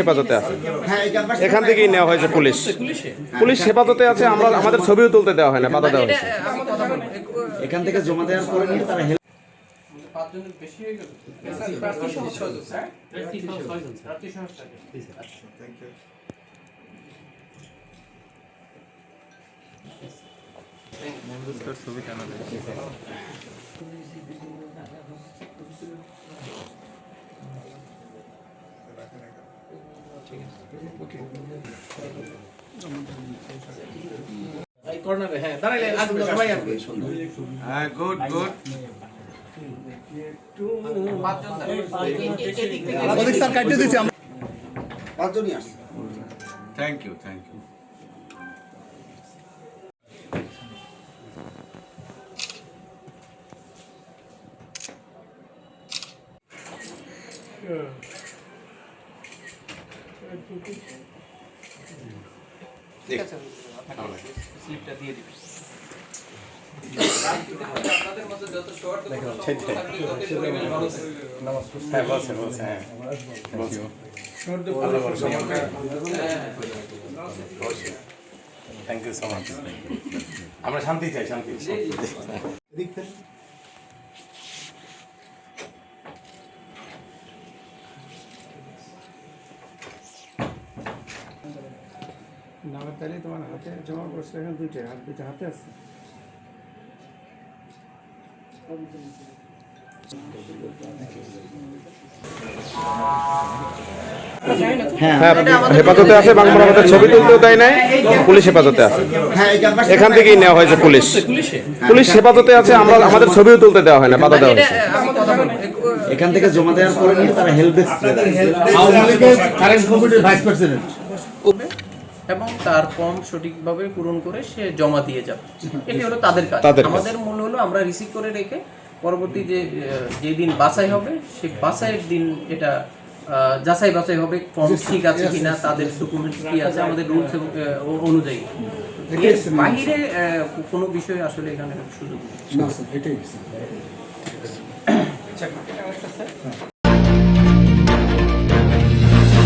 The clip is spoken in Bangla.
হেফাজতে আছে, এখান থেকেই নেওয়া হয়েছে। পুলিশ হেফাজতে আছে, আমরা আমাদের ছবিও তুলতে দেওয়া হয় না, বাধা দেওয়া হয়েছে। এখান থেকে জমা দেওয়ার পরে নিয়ে তারা ছবি টানা থ্যাংক ইউ। স্লিপটা দিয়ে দিবেন। Thank you so much. আমরা শান্তি চাই, শান্তি। নামের তারিখ তোমার হাতে জমা করছে, এখন দুইটা হাতে আছে। হ্যাঁ, হেফাজতে আছে, বাংলা আমাদের ছবি তুলতেও দেয় নাই। পুলিশ হেফাজতে আছে, এখান থেকেই নেওয়া হয়েছে। পুলিশ হেফাজতে আছে, আমরা আমাদের ছবিও তুলতে দেওয়া হয় না, বাধা দেওয়া হয়েছে। এখান থেকে জমা দেওয়ার পরে নিয়ে তারা হেল্প এবং তার ফর্ম সঠিকভাবে পূরণ করে সে জমা দিয়ে যাবে। এটি হলো তাদের কাজ। আমাদের মূল হলো আমরা রিসিভ করে রেখে পরবর্তী যেদিন বাছাই হবে সেই বাছাইয়ের দিন এটা যাচাই বাছাই হবে, ফর্ম ঠিক আছে কিনা, তাদের ডকুমেন্ট কি আছে, আমাদের রুলস অনুযায়ী। এর বাইরে কোনো বিষয় আসলে এখানে সুযোগ নেই।